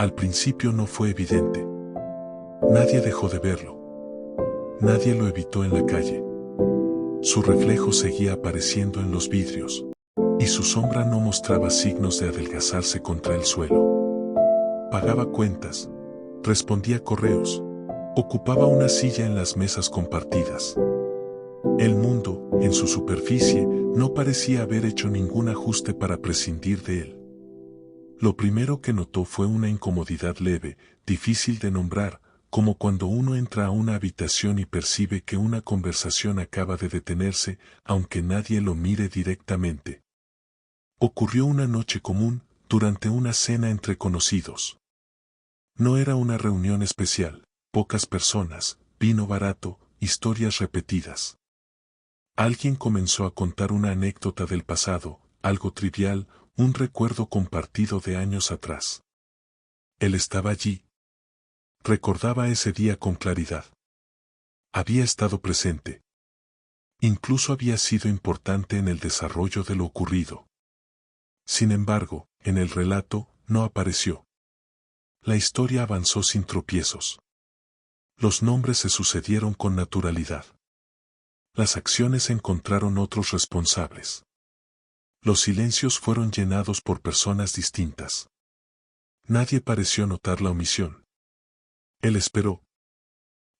Al principio no fue evidente. Nadie dejó de verlo. Nadie lo evitó en la calle. Su reflejo seguía apareciendo en los vidrios, y su sombra no mostraba signos de adelgazarse contra el suelo. Pagaba cuentas, respondía correos, ocupaba una silla en las mesas compartidas. El mundo, en su superficie, no parecía haber hecho ningún ajuste para prescindir de él. Lo primero que notó fue una incomodidad leve, difícil de nombrar, como cuando uno entra a una habitación y percibe que una conversación acaba de detenerse, aunque nadie lo mire directamente. Ocurrió una noche común, durante una cena entre conocidos. No era una reunión especial, pocas personas, vino barato, historias repetidas. Alguien comenzó a contar una anécdota del pasado, algo trivial, un recuerdo compartido de años atrás. Él estaba allí. Recordaba ese día con claridad. Había estado presente. Incluso había sido importante en el desarrollo de lo ocurrido. Sin embargo, en el relato, no apareció. La historia avanzó sin tropiezos. Los nombres se sucedieron con naturalidad. Las acciones encontraron otros responsables. Los silencios fueron llenados por personas distintas. Nadie pareció notar la omisión. Él esperó.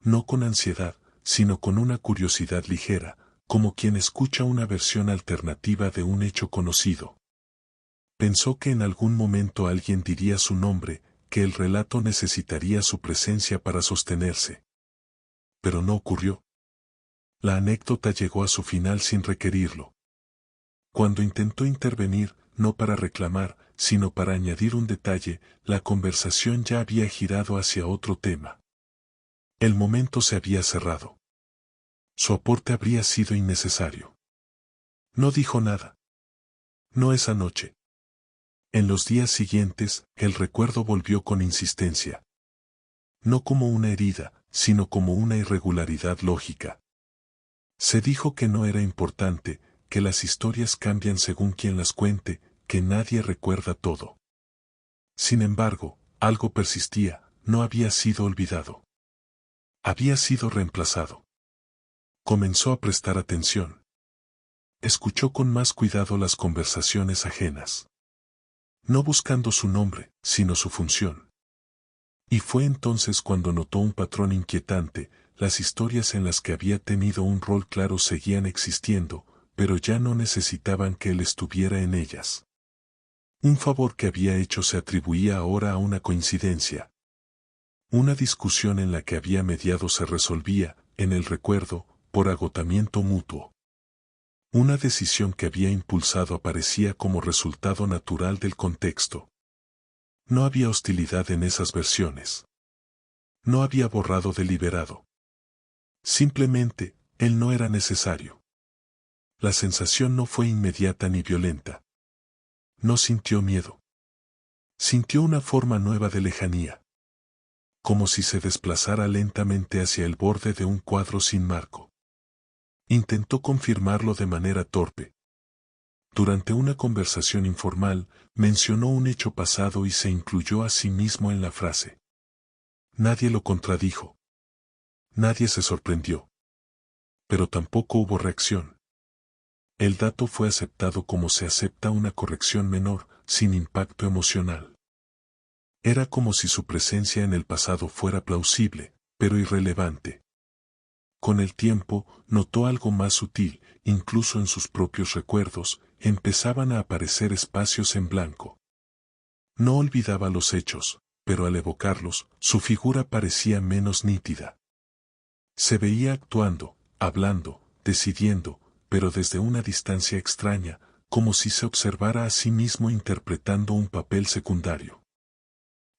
No con ansiedad, sino con una curiosidad ligera, como quien escucha una versión alternativa de un hecho conocido. Pensó que en algún momento alguien diría su nombre, que el relato necesitaría su presencia para sostenerse. Pero no ocurrió. La anécdota llegó a su final sin requerirlo. Cuando intentó intervenir, no para reclamar, sino para añadir un detalle, la conversación ya había girado hacia otro tema. El momento se había cerrado. Su aporte habría sido innecesario. No dijo nada. No esa noche. En los días siguientes, el recuerdo volvió con insistencia. No como una herida, sino como una irregularidad lógica. Se dijo que no era importante, que las historias cambian según quien las cuente, que nadie recuerda todo. Sin embargo, algo persistía, no había sido olvidado. Había sido reemplazado. Comenzó a prestar atención. Escuchó con más cuidado las conversaciones ajenas. No buscando su nombre, sino su función. Y fue entonces cuando notó un patrón inquietante, las historias en las que había tenido un rol claro seguían existiendo, pero ya no necesitaban que él estuviera en ellas. Un favor que había hecho se atribuía ahora a una coincidencia. Una discusión en la que había mediado se resolvía, en el recuerdo, por agotamiento mutuo. Una decisión que había impulsado aparecía como resultado natural del contexto. No había hostilidad en esas versiones. No había borrado deliberado. Simplemente, él no era necesario. La sensación no fue inmediata ni violenta. No sintió miedo. Sintió una forma nueva de lejanía. Como si se desplazara lentamente hacia el borde de un cuadro sin marco. Intentó confirmarlo de manera torpe. Durante una conversación informal, mencionó un hecho pasado y se incluyó a sí mismo en la frase. Nadie lo contradijo. Nadie se sorprendió. Pero tampoco hubo reacción. El dato fue aceptado como se acepta una corrección menor, sin impacto emocional. Era como si su presencia en el pasado fuera plausible, pero irrelevante. Con el tiempo, notó algo más sutil, incluso en sus propios recuerdos, empezaban a aparecer espacios en blanco. No olvidaba los hechos, pero al evocarlos, su figura parecía menos nítida. Se veía actuando, hablando, decidiendo, pero desde una distancia extraña, como si se observara a sí mismo interpretando un papel secundario.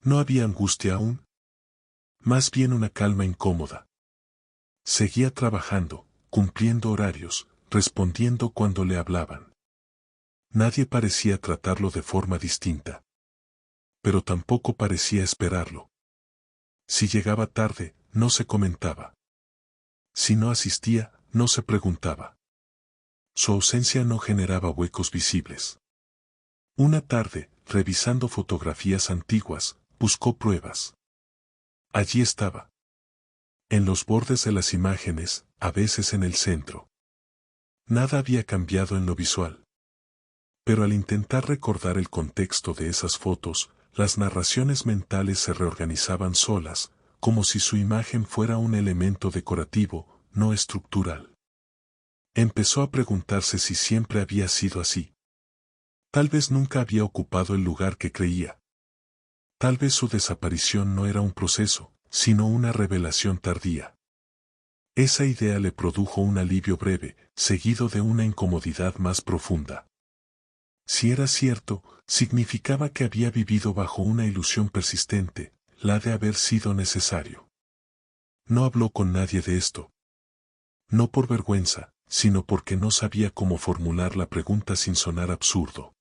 No había angustia aún. Más bien una calma incómoda. Seguía trabajando, cumpliendo horarios, respondiendo cuando le hablaban. Nadie parecía tratarlo de forma distinta. Pero tampoco parecía esperarlo. Si llegaba tarde, no se comentaba. Si no asistía, no se preguntaba. Su ausencia no generaba huecos visibles. Una tarde, revisando fotografías antiguas, buscó pruebas. Allí estaba. En los bordes de las imágenes, a veces en el centro. Nada había cambiado en lo visual. Pero al intentar recordar el contexto de esas fotos, las narraciones mentales se reorganizaban solas, como si su imagen fuera un elemento decorativo, no estructural. Empezó a preguntarse si siempre había sido así. Tal vez nunca había ocupado el lugar que creía. Tal vez su desaparición no era un proceso, sino una revelación tardía. Esa idea le produjo un alivio breve, seguido de una incomodidad más profunda. Si era cierto, significaba que había vivido bajo una ilusión persistente, la de haber sido necesario. No habló con nadie de esto. No por vergüenza, sino porque no sabía cómo formular la pregunta sin sonar absurdo.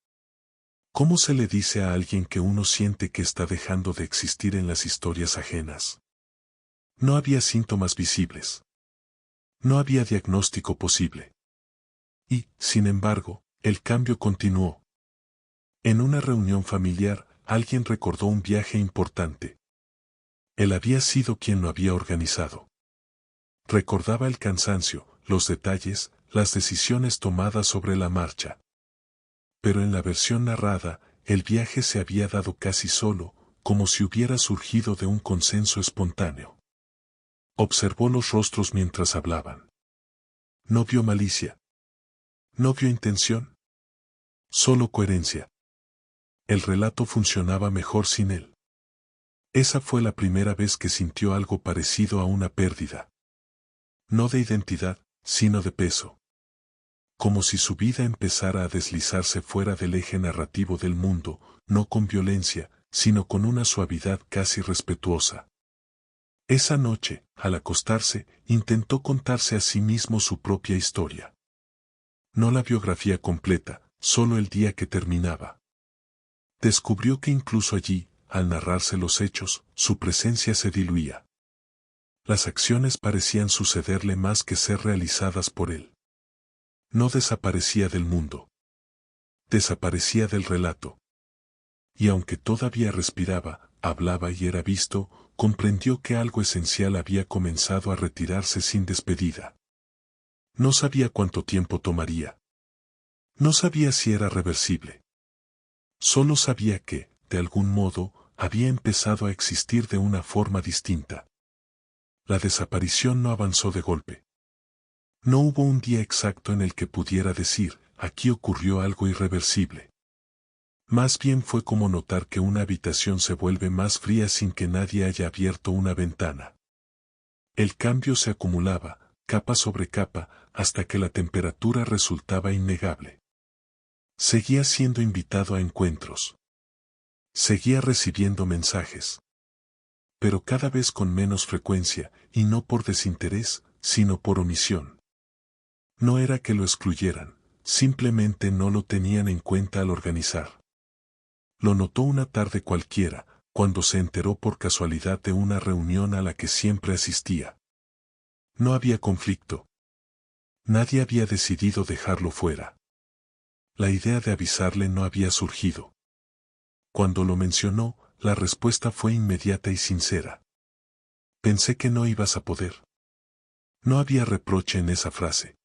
¿Cómo se le dice a alguien que uno siente que está dejando de existir en las historias ajenas? No había síntomas visibles. No había diagnóstico posible. Y, sin embargo, el cambio continuó. En una reunión familiar, alguien recordó un viaje importante. Él había sido quien lo había organizado. Recordaba el cansancio, los detalles, las decisiones tomadas sobre la marcha. Pero en la versión narrada, el viaje se había dado casi solo, como si hubiera surgido de un consenso espontáneo. Observó los rostros mientras hablaban. No vio malicia. No vio intención. Solo coherencia. El relato funcionaba mejor sin él. Esa fue la primera vez que sintió algo parecido a una pérdida. No de identidad, sino de peso. Como si su vida empezara a deslizarse fuera del eje narrativo del mundo, no con violencia, sino con una suavidad casi respetuosa. Esa noche, al acostarse, intentó contarse a sí mismo su propia historia. No la biografía completa, solo el día que terminaba. Descubrió que incluso allí, al narrarse los hechos, su presencia se diluía. Las acciones parecían sucederle más que ser realizadas por él. No desaparecía del mundo. Desaparecía del relato. Y aunque todavía respiraba, hablaba y era visto, comprendió que algo esencial había comenzado a retirarse sin despedida. No sabía cuánto tiempo tomaría. No sabía si era reversible. Solo sabía que, de algún modo, había empezado a existir de una forma distinta. La desaparición no avanzó de golpe. No hubo un día exacto en el que pudiera decir, aquí ocurrió algo irreversible. Más bien fue como notar que una habitación se vuelve más fría sin que nadie haya abierto una ventana. El cambio se acumulaba, capa sobre capa, hasta que la temperatura resultaba innegable. Seguía siendo invitado a encuentros. Seguía recibiendo mensajes. Pero cada vez con menos frecuencia, y no por desinterés, sino por omisión. No era que lo excluyeran, simplemente no lo tenían en cuenta al organizar. Lo notó una tarde cualquiera, cuando se enteró por casualidad de una reunión a la que siempre asistía. No había conflicto. Nadie había decidido dejarlo fuera. La idea de avisarle no había surgido. Cuando lo mencionó, la respuesta fue inmediata y sincera. Pensé que no ibas a poder. No había reproche en esa frase.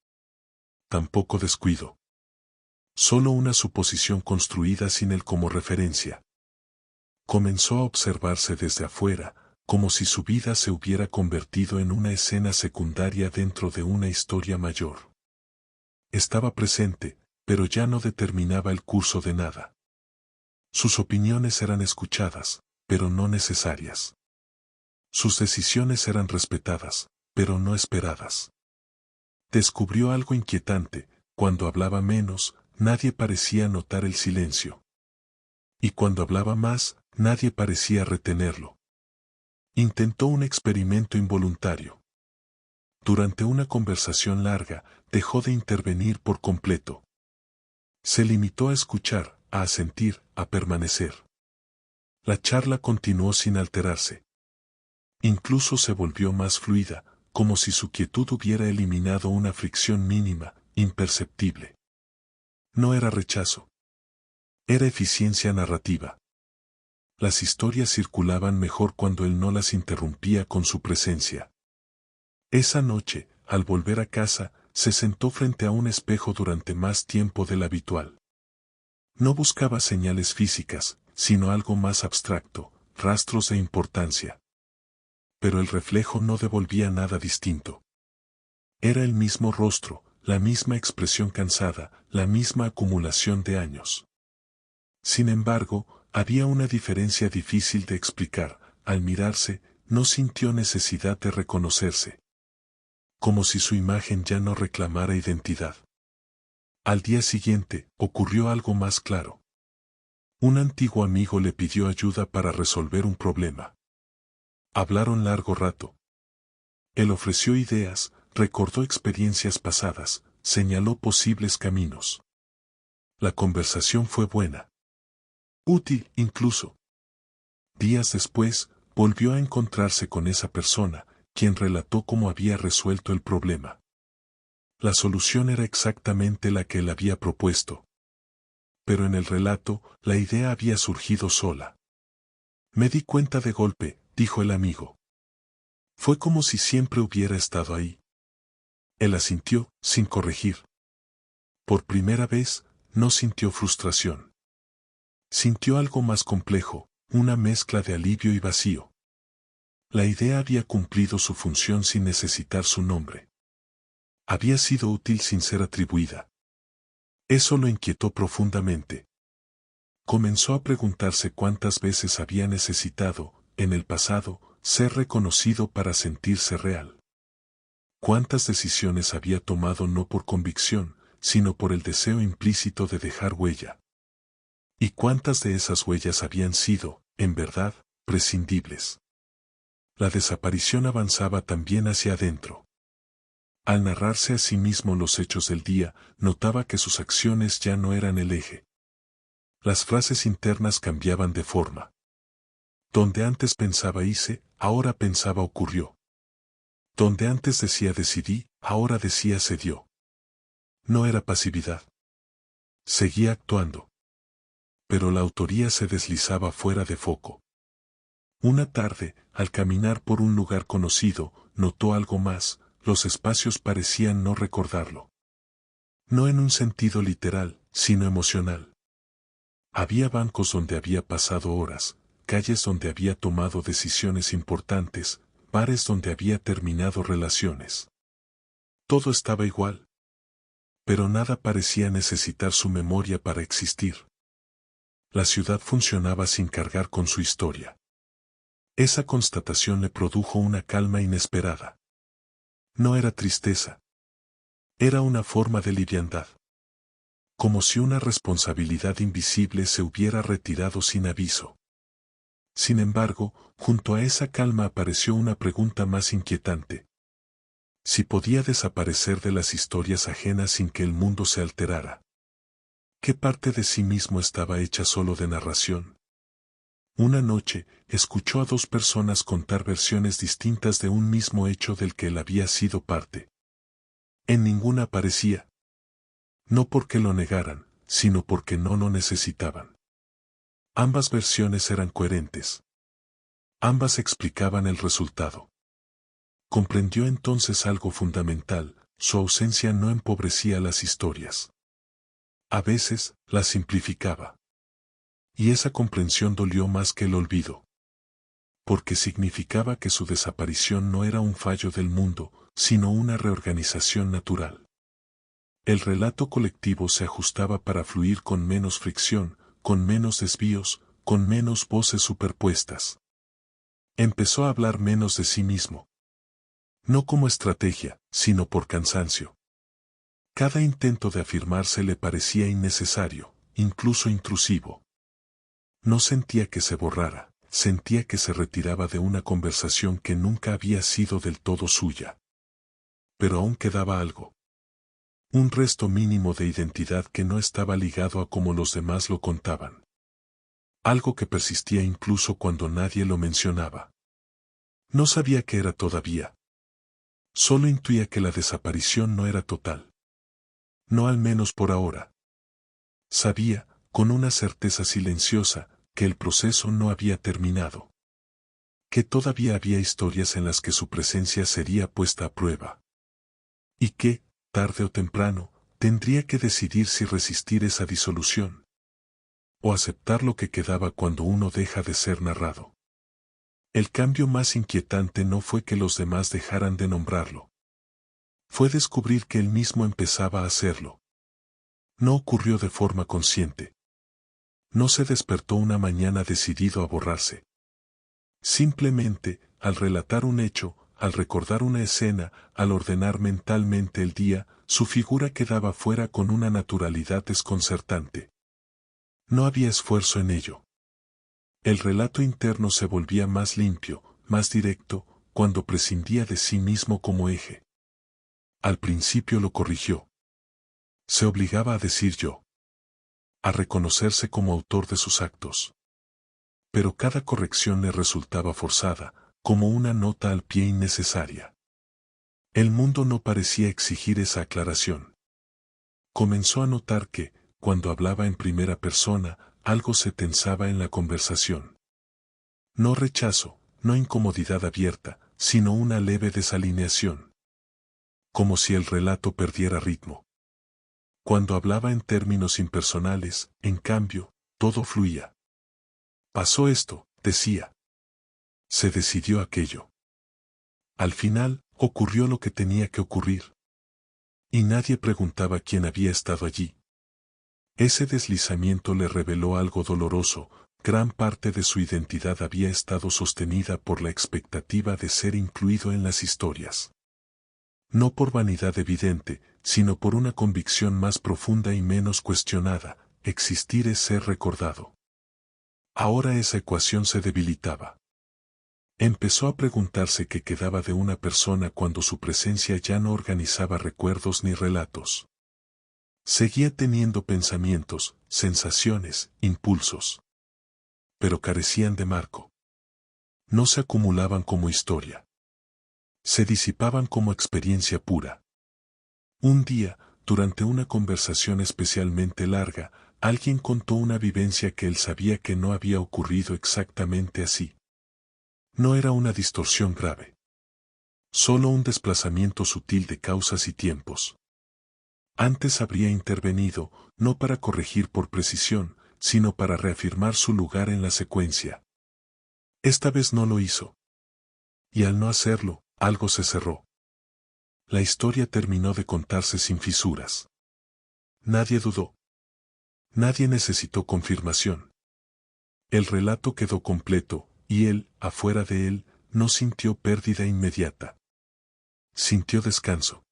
Tampoco descuido. Solo una suposición construida sin él como referencia. Comenzó a observarse desde afuera, como si su vida se hubiera convertido en una escena secundaria dentro de una historia mayor. Estaba presente, pero ya no determinaba el curso de nada. Sus opiniones eran escuchadas, pero no necesarias. Sus decisiones eran respetadas, pero no esperadas. Descubrió algo inquietante: cuando hablaba menos, nadie parecía notar el silencio. Y cuando hablaba más, nadie parecía retenerlo. Intentó un experimento involuntario. Durante una conversación larga, dejó de intervenir por completo. Se limitó a escuchar, a asentir, a permanecer. La charla continuó sin alterarse. Incluso se volvió más fluida, como si su quietud hubiera eliminado una fricción mínima, imperceptible. No era rechazo. Era eficiencia narrativa. Las historias circulaban mejor cuando él no las interrumpía con su presencia. Esa noche, al volver a casa, se sentó frente a un espejo durante más tiempo del habitual. No buscaba señales físicas, sino algo más abstracto, rastros de importancia. Pero el reflejo no devolvía nada distinto. Era el mismo rostro, la misma expresión cansada, la misma acumulación de años. Sin embargo, había una diferencia difícil de explicar. Al mirarse, no sintió necesidad de reconocerse. Como si su imagen ya no reclamara identidad. Al día siguiente, ocurrió algo más claro. Un antiguo amigo le pidió ayuda para resolver un problema. Hablaron largo rato. Él ofreció ideas, recordó experiencias pasadas, señaló posibles caminos. La conversación fue buena. Útil, incluso. Días después, volvió a encontrarse con esa persona, quien relató cómo había resuelto el problema. La solución era exactamente la que él había propuesto. Pero en el relato, la idea había surgido sola. Me di cuenta de golpe, dijo el amigo. Fue como si siempre hubiera estado ahí. Él asintió, sin corregir. Por primera vez, no sintió frustración. Sintió algo más complejo, una mezcla de alivio y vacío. La idea había cumplido su función sin necesitar su nombre. Había sido útil sin ser atribuida. Eso lo inquietó profundamente. Comenzó a preguntarse cuántas veces había necesitado, en el pasado, ser reconocido para sentirse real. Cuántas decisiones había tomado no por convicción, sino por el deseo implícito de dejar huella. Y cuántas de esas huellas habían sido, en verdad, prescindibles. La desaparición avanzaba también hacia adentro. Al narrarse a sí mismo los hechos del día, notaba que sus acciones ya no eran el eje. Las frases internas cambiaban de forma. Donde antes pensaba hice, ahora pensaba ocurrió. Donde antes decía decidí, ahora decía se dio. No era pasividad. Seguía actuando. Pero la autoría se deslizaba fuera de foco. Una tarde, al caminar por un lugar conocido, notó algo más, los espacios parecían no recordarlo. No en un sentido literal, sino emocional. Había bancos donde había pasado horas, calles donde había tomado decisiones importantes, bares donde había terminado relaciones. Todo estaba igual. Pero nada parecía necesitar su memoria para existir. La ciudad funcionaba sin cargar con su historia. Esa constatación le produjo una calma inesperada. No era tristeza. Era una forma de liviandad. Como si una responsabilidad invisible se hubiera retirado sin aviso. Sin embargo, junto a esa calma apareció una pregunta más inquietante. Si podía desaparecer de las historias ajenas sin que el mundo se alterara. ¿Qué parte de sí mismo estaba hecha solo de narración? Una noche, escuchó a dos personas contar versiones distintas de un mismo hecho del que él había sido parte. En ninguna aparecía. No porque lo negaran, sino porque no lo necesitaban. Ambas versiones eran coherentes. Ambas explicaban el resultado. Comprendió entonces algo fundamental, su ausencia no empobrecía las historias. A veces, las simplificaba. Y esa comprensión dolió más que el olvido. Porque significaba que su desaparición no era un fallo del mundo, sino una reorganización natural. El relato colectivo se ajustaba para fluir con menos fricción, con menos desvíos, con menos voces superpuestas. Empezó a hablar menos de sí mismo. No como estrategia, sino por cansancio. Cada intento de afirmarse le parecía innecesario, incluso intrusivo. No sentía que se borrara, sentía que se retiraba de una conversación que nunca había sido del todo suya. Pero aún quedaba algo. Un resto mínimo de identidad que no estaba ligado a como los demás lo contaban. Algo que persistía incluso cuando nadie lo mencionaba. No sabía qué era todavía. Solo intuía que la desaparición no era total. No al menos por ahora. Sabía, con una certeza silenciosa, que el proceso no había terminado. Que todavía había historias en las que su presencia sería puesta a prueba. Y que, tarde o temprano, tendría que decidir si resistir esa disolución. O aceptar lo que quedaba cuando uno deja de ser narrado. El cambio más inquietante no fue que los demás dejaran de nombrarlo. Fue descubrir que él mismo empezaba a hacerlo. No ocurrió de forma consciente. No se despertó una mañana decidido a borrarse. Simplemente, al relatar un hecho, al recordar una escena, al ordenar mentalmente el día, su figura quedaba fuera con una naturalidad desconcertante. No había esfuerzo en ello. El relato interno se volvía más limpio, más directo, cuando prescindía de sí mismo como eje. Al principio lo corrigió. Se obligaba a decir yo. A reconocerse como autor de sus actos. Pero cada corrección le resultaba forzada, como una nota al pie innecesaria. El mundo no parecía exigir esa aclaración. Comenzó a notar que, cuando hablaba en primera persona, algo se tensaba en la conversación. No rechazo, no incomodidad abierta, sino una leve desalineación. Como si el relato perdiera ritmo. Cuando hablaba en términos impersonales, en cambio, todo fluía. Pasó esto, decía. Se decidió aquello. Al final, ocurrió lo que tenía que ocurrir. Y nadie preguntaba quién había estado allí. Ese deslizamiento le reveló algo doloroso, gran parte de su identidad había estado sostenida por la expectativa de ser incluido en las historias. No por vanidad evidente, sino por una convicción más profunda y menos cuestionada, existir es ser recordado. Ahora esa ecuación se debilitaba. Empezó a preguntarse qué quedaba de una persona cuando su presencia ya no organizaba recuerdos ni relatos. Seguía teniendo pensamientos, sensaciones, impulsos. Pero carecían de marco. No se acumulaban como historia. Se disipaban como experiencia pura. Un día, durante una conversación especialmente larga, alguien contó una vivencia que él sabía que no había ocurrido exactamente así. No era una distorsión grave. Solo un desplazamiento sutil de causas y tiempos. Antes habría intervenido, no para corregir por precisión, sino para reafirmar su lugar en la secuencia. Esta vez no lo hizo. Y al no hacerlo, algo se cerró. La historia terminó de contarse sin fisuras. Nadie dudó. Nadie necesitó confirmación. El relato quedó completo, y él, afuera de él, no sintió pérdida inmediata. Sintió descanso.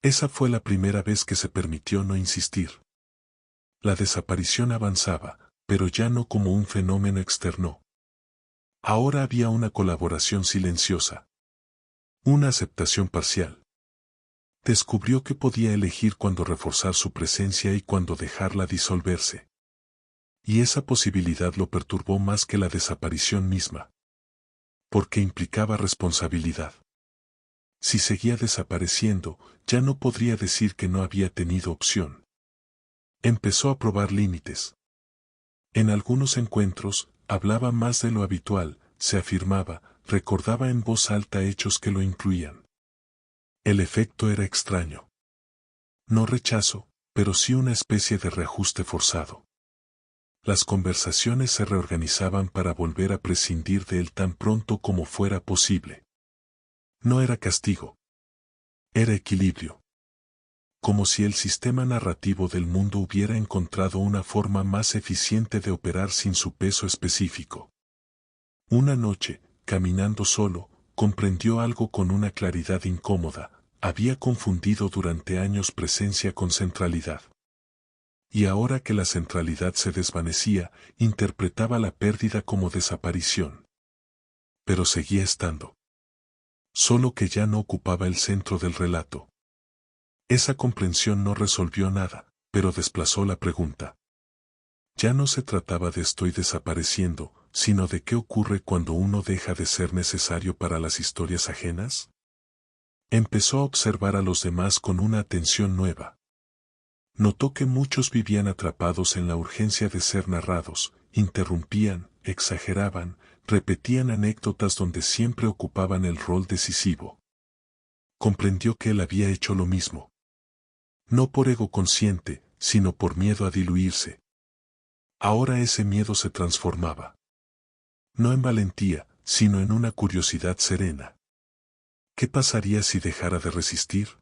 Esa fue la primera vez que se permitió no insistir. La desaparición avanzaba, pero ya no como un fenómeno externo. Ahora había una colaboración silenciosa. Una aceptación parcial. Descubrió que podía elegir cuándo reforzar su presencia y cuándo dejarla disolverse. Y esa posibilidad lo perturbó más que la desaparición misma. Porque implicaba responsabilidad. Si seguía desapareciendo, ya no podría decir que no había tenido opción. Empezó a probar límites. En algunos encuentros, hablaba más de lo habitual, se afirmaba, recordaba en voz alta hechos que lo incluían. El efecto era extraño. No rechazo, pero sí una especie de reajuste forzado. Las conversaciones se reorganizaban para volver a prescindir de él tan pronto como fuera posible. No era castigo. Era equilibrio. Como si el sistema narrativo del mundo hubiera encontrado una forma más eficiente de operar sin su peso específico. Una noche, caminando solo, comprendió algo con una claridad incómoda, había confundido durante años presencia con centralidad. Y ahora que la centralidad se desvanecía, interpretaba la pérdida como desaparición. Pero seguía estando. Solo que ya no ocupaba el centro del relato. Esa comprensión no resolvió nada, pero desplazó la pregunta. Ya no se trataba de estoy desapareciendo, sino de qué ocurre cuando uno deja de ser necesario para las historias ajenas. Empezó a observar a los demás con una atención nueva. Notó que muchos vivían atrapados en la urgencia de ser narrados, interrumpían, exageraban, repetían anécdotas donde siempre ocupaban el rol decisivo. Comprendió que él había hecho lo mismo. No por ego consciente, sino por miedo a diluirse. Ahora ese miedo se transformaba. No en valentía, sino en una curiosidad serena. ¿Qué pasaría si dejara de resistir?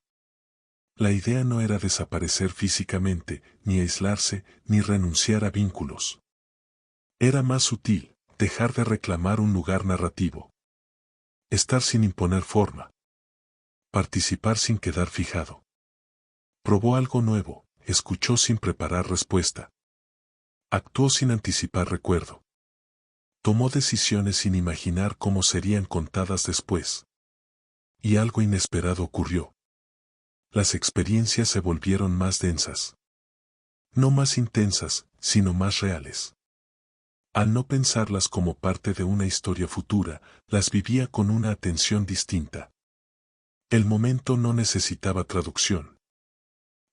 La idea no era desaparecer físicamente, ni aislarse, ni renunciar a vínculos. Era más sutil, dejar de reclamar un lugar narrativo. Estar sin imponer forma. Participar sin quedar fijado. Probó algo nuevo, escuchó sin preparar respuesta. Actuó sin anticipar recuerdo. Tomó decisiones sin imaginar cómo serían contadas después. Y algo inesperado ocurrió. Las experiencias se volvieron más densas. No más intensas, sino más reales. Al no pensarlas como parte de una historia futura, las vivía con una atención distinta. El momento no necesitaba traducción.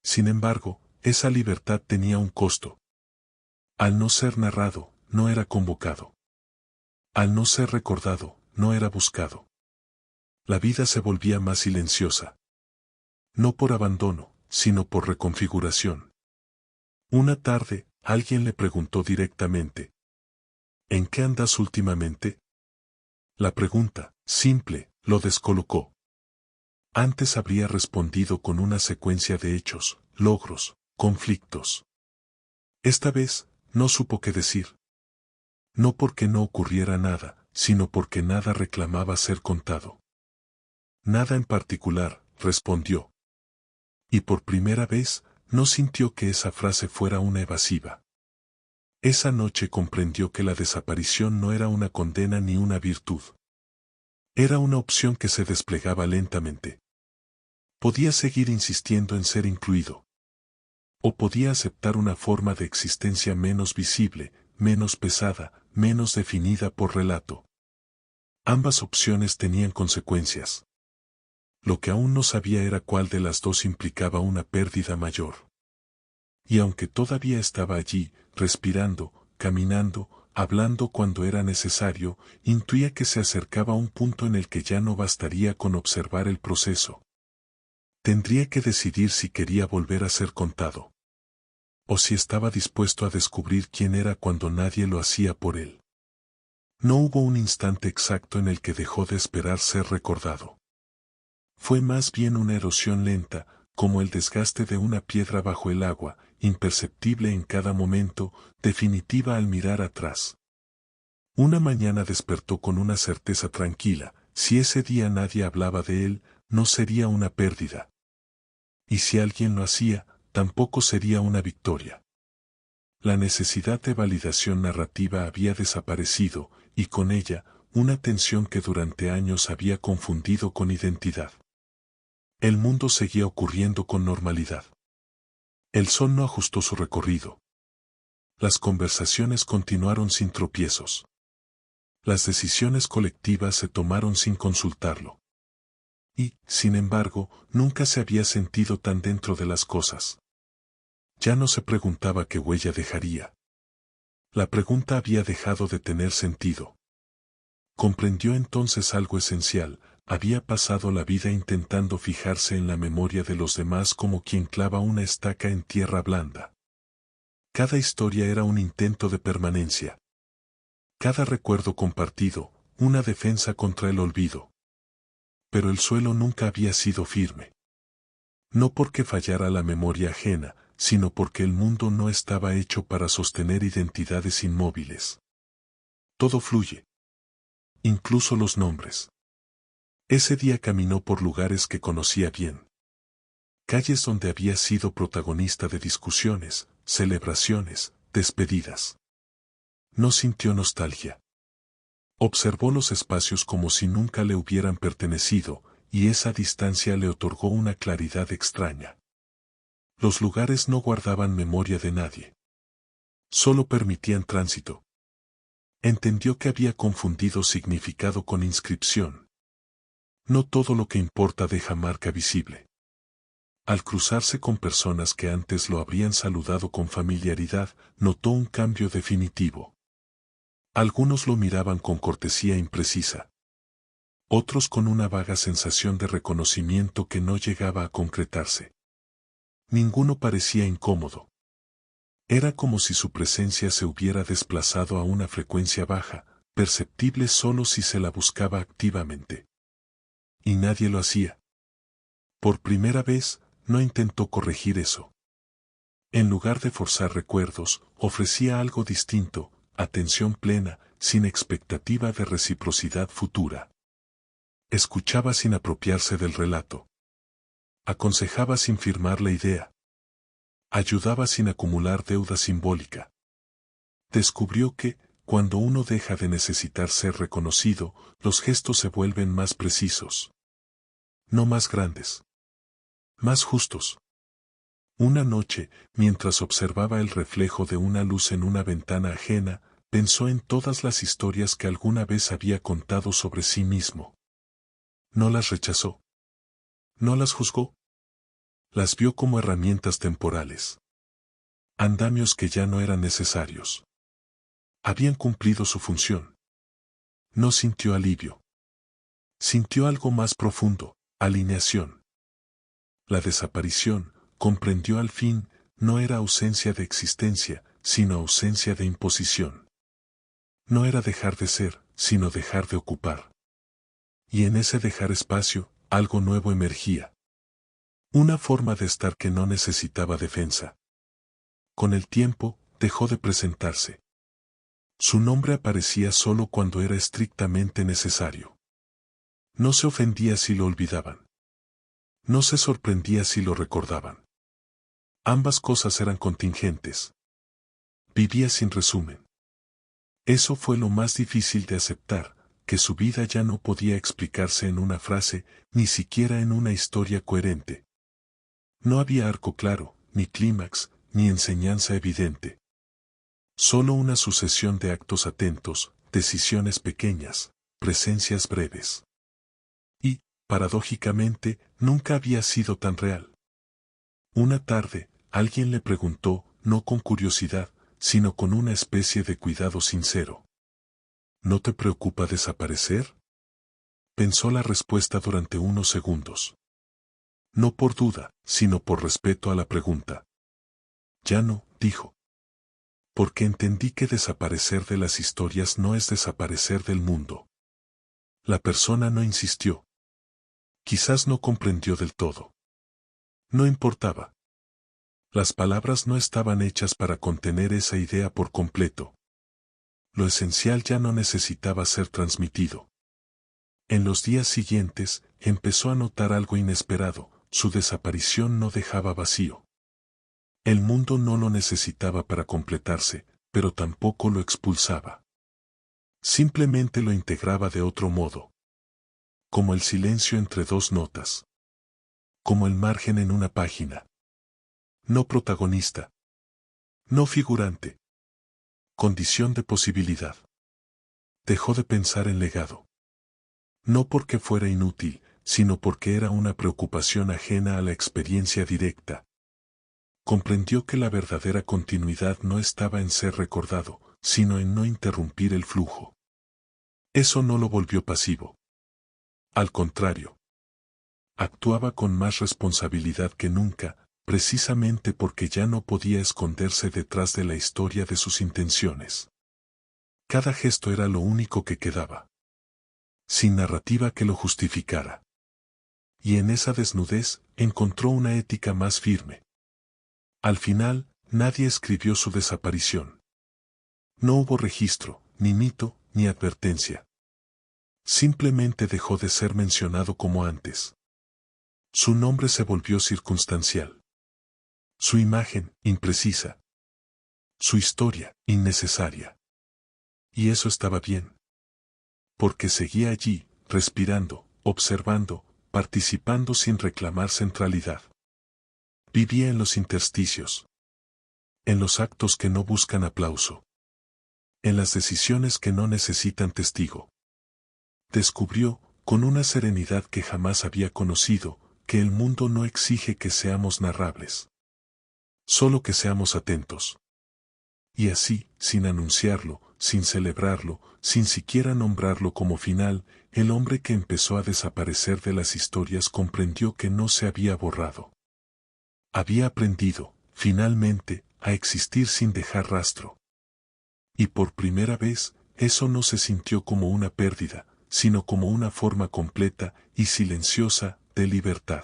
Sin embargo, esa libertad tenía un costo. Al no ser narrado, no era convocado. Al no ser recordado, no era buscado. La vida se volvía más silenciosa. No por abandono, sino por reconfiguración. Una tarde, alguien le preguntó directamente: ¿en qué andas últimamente? La pregunta, simple, lo descolocó. Antes habría respondido con una secuencia de hechos, logros, conflictos. Esta vez, no supo qué decir. No porque no ocurriera nada, sino porque nada reclamaba ser contado. Nada en particular, respondió. Y por primera vez, no sintió que esa frase fuera una evasiva. Esa noche comprendió que la desaparición no era una condena ni una virtud. Era una opción que se desplegaba lentamente. Podía seguir insistiendo en ser incluido. O podía aceptar una forma de existencia menos visible, menos pesada, menos definida por relato. Ambas opciones tenían consecuencias. Lo que aún no sabía era cuál de las dos implicaba una pérdida mayor. Y aunque todavía estaba allí, respirando, caminando, hablando cuando era necesario, intuía que se acercaba a un punto en el que ya no bastaría con observar el proceso. Tendría que decidir si quería volver a ser contado. O si estaba dispuesto a descubrir quién era cuando nadie lo hacía por él. No hubo un instante exacto en el que dejó de esperar ser recordado. Fue más bien una erosión lenta, como el desgaste de una piedra bajo el agua, imperceptible en cada momento, definitiva al mirar atrás. Una mañana despertó con una certeza tranquila: si ese día nadie hablaba de él, no sería una pérdida. Y si alguien lo hacía, tampoco sería una victoria. La necesidad de validación narrativa había desaparecido, y con ella, una tensión que durante años había confundido con identidad. El mundo seguía ocurriendo con normalidad. El sol no ajustó su recorrido. Las conversaciones continuaron sin tropiezos. Las decisiones colectivas se tomaron sin consultarlo. Y, sin embargo, nunca se había sentido tan dentro de las cosas. Ya no se preguntaba qué huella dejaría. La pregunta había dejado de tener sentido. Comprendió entonces algo esencial: había pasado la vida intentando fijarse en la memoria de los demás como quien clava una estaca en tierra blanda. Cada historia era un intento de permanencia. Cada recuerdo compartido, una defensa contra el olvido. Pero el suelo nunca había sido firme. No porque fallara la memoria ajena, sino porque el mundo no estaba hecho para sostener identidades inmóviles. Todo fluye. Incluso los nombres. Ese día caminó por lugares que conocía bien. Calles donde había sido protagonista de discusiones, celebraciones, despedidas. No sintió nostalgia. Observó los espacios como si nunca le hubieran pertenecido, y esa distancia le otorgó una claridad extraña. Los lugares no guardaban memoria de nadie. Solo permitían tránsito. Entendió que había confundido significado con inscripción. No todo lo que importa deja marca visible. Al cruzarse con personas que antes lo habrían saludado con familiaridad, notó un cambio definitivo. Algunos lo miraban con cortesía imprecisa. Otros con una vaga sensación de reconocimiento que no llegaba a concretarse. Ninguno parecía incómodo. Era como si su presencia se hubiera desplazado a una frecuencia baja, perceptible solo si se la buscaba activamente. Y nadie lo hacía. Por primera vez, no intentó corregir eso. En lugar de forzar recuerdos, ofrecía algo distinto, atención plena, sin expectativa de reciprocidad futura. Escuchaba sin apropiarse del relato. Aconsejaba sin firmar la idea. Ayudaba sin acumular deuda simbólica. Descubrió que, cuando uno deja de necesitar ser reconocido, los gestos se vuelven más precisos. No más grandes. Más justos. Una noche, mientras observaba el reflejo de una luz en una ventana ajena, pensó en todas las historias que alguna vez había contado sobre sí mismo. No las rechazó. No las juzgó. Las vio como herramientas temporales. Andamios que ya no eran necesarios. Habían cumplido su función. No sintió alivio. Sintió algo más profundo, alineación. La desaparición, comprendió al fin, no era ausencia de existencia, sino ausencia de imposición. No era dejar de ser, sino dejar de ocupar. Y en ese dejar espacio, algo nuevo emergía. Una forma de estar que no necesitaba defensa. Con el tiempo, dejó de presentarse. Su nombre aparecía solo cuando era estrictamente necesario. No se ofendía si lo olvidaban. No se sorprendía si lo recordaban. Ambas cosas eran contingentes. Vivía sin resumen. Eso fue lo más difícil de aceptar, que su vida ya no podía explicarse en una frase, ni siquiera en una historia coherente. No había arco claro, ni clímax, ni enseñanza evidente. Solo una sucesión de actos atentos, decisiones pequeñas, presencias breves. Y, paradójicamente, nunca había sido tan real. Una tarde, alguien le preguntó, no con curiosidad, sino con una especie de cuidado sincero. ¿No te preocupa desaparecer? Pensó la respuesta durante unos segundos. No por duda, sino por respeto a la pregunta. Ya no, dijo. Porque entendí que desaparecer de las historias no es desaparecer del mundo. La persona no insistió. Quizás no comprendió del todo. No importaba. Las palabras no estaban hechas para contener esa idea por completo. Lo esencial ya no necesitaba ser transmitido. En los días siguientes, empezó a notar algo inesperado, su desaparición no dejaba vacío. El mundo no lo necesitaba para completarse, pero tampoco lo expulsaba. Simplemente lo integraba de otro modo. Como el silencio entre dos notas. Como el margen en una página. No protagonista. No figurante. Condición de posibilidad. Dejó de pensar en legado. No porque fuera inútil, sino porque era una preocupación ajena a la experiencia directa. Comprendió que la verdadera continuidad no estaba en ser recordado, sino en no interrumpir el flujo. Eso no lo volvió pasivo. Al contrario. Actuaba con más responsabilidad que nunca, precisamente porque ya no podía esconderse detrás de la historia de sus intenciones. Cada gesto era lo único que quedaba. Sin narrativa que lo justificara. Y en esa desnudez, encontró una ética más firme. Al final, nadie escribió su desaparición. No hubo registro, ni mito, ni advertencia. Simplemente dejó de ser mencionado como antes. Su nombre se volvió circunstancial. Su imagen, imprecisa. Su historia, innecesaria. Y eso estaba bien. Porque seguía allí, respirando, observando, participando sin reclamar centralidad. Vivía en los intersticios. En los actos que no buscan aplauso. En las decisiones que no necesitan testigo. Descubrió, con una serenidad que jamás había conocido, que el mundo no exige que seamos narrables. Solo que seamos atentos. Y así, sin anunciarlo, sin celebrarlo, sin siquiera nombrarlo como final, el hombre que empezó a desaparecer de las historias comprendió que no se había borrado. Había aprendido, finalmente, a existir sin dejar rastro. Y por primera vez, eso no se sintió como una pérdida, sino como una forma completa y silenciosa de libertad.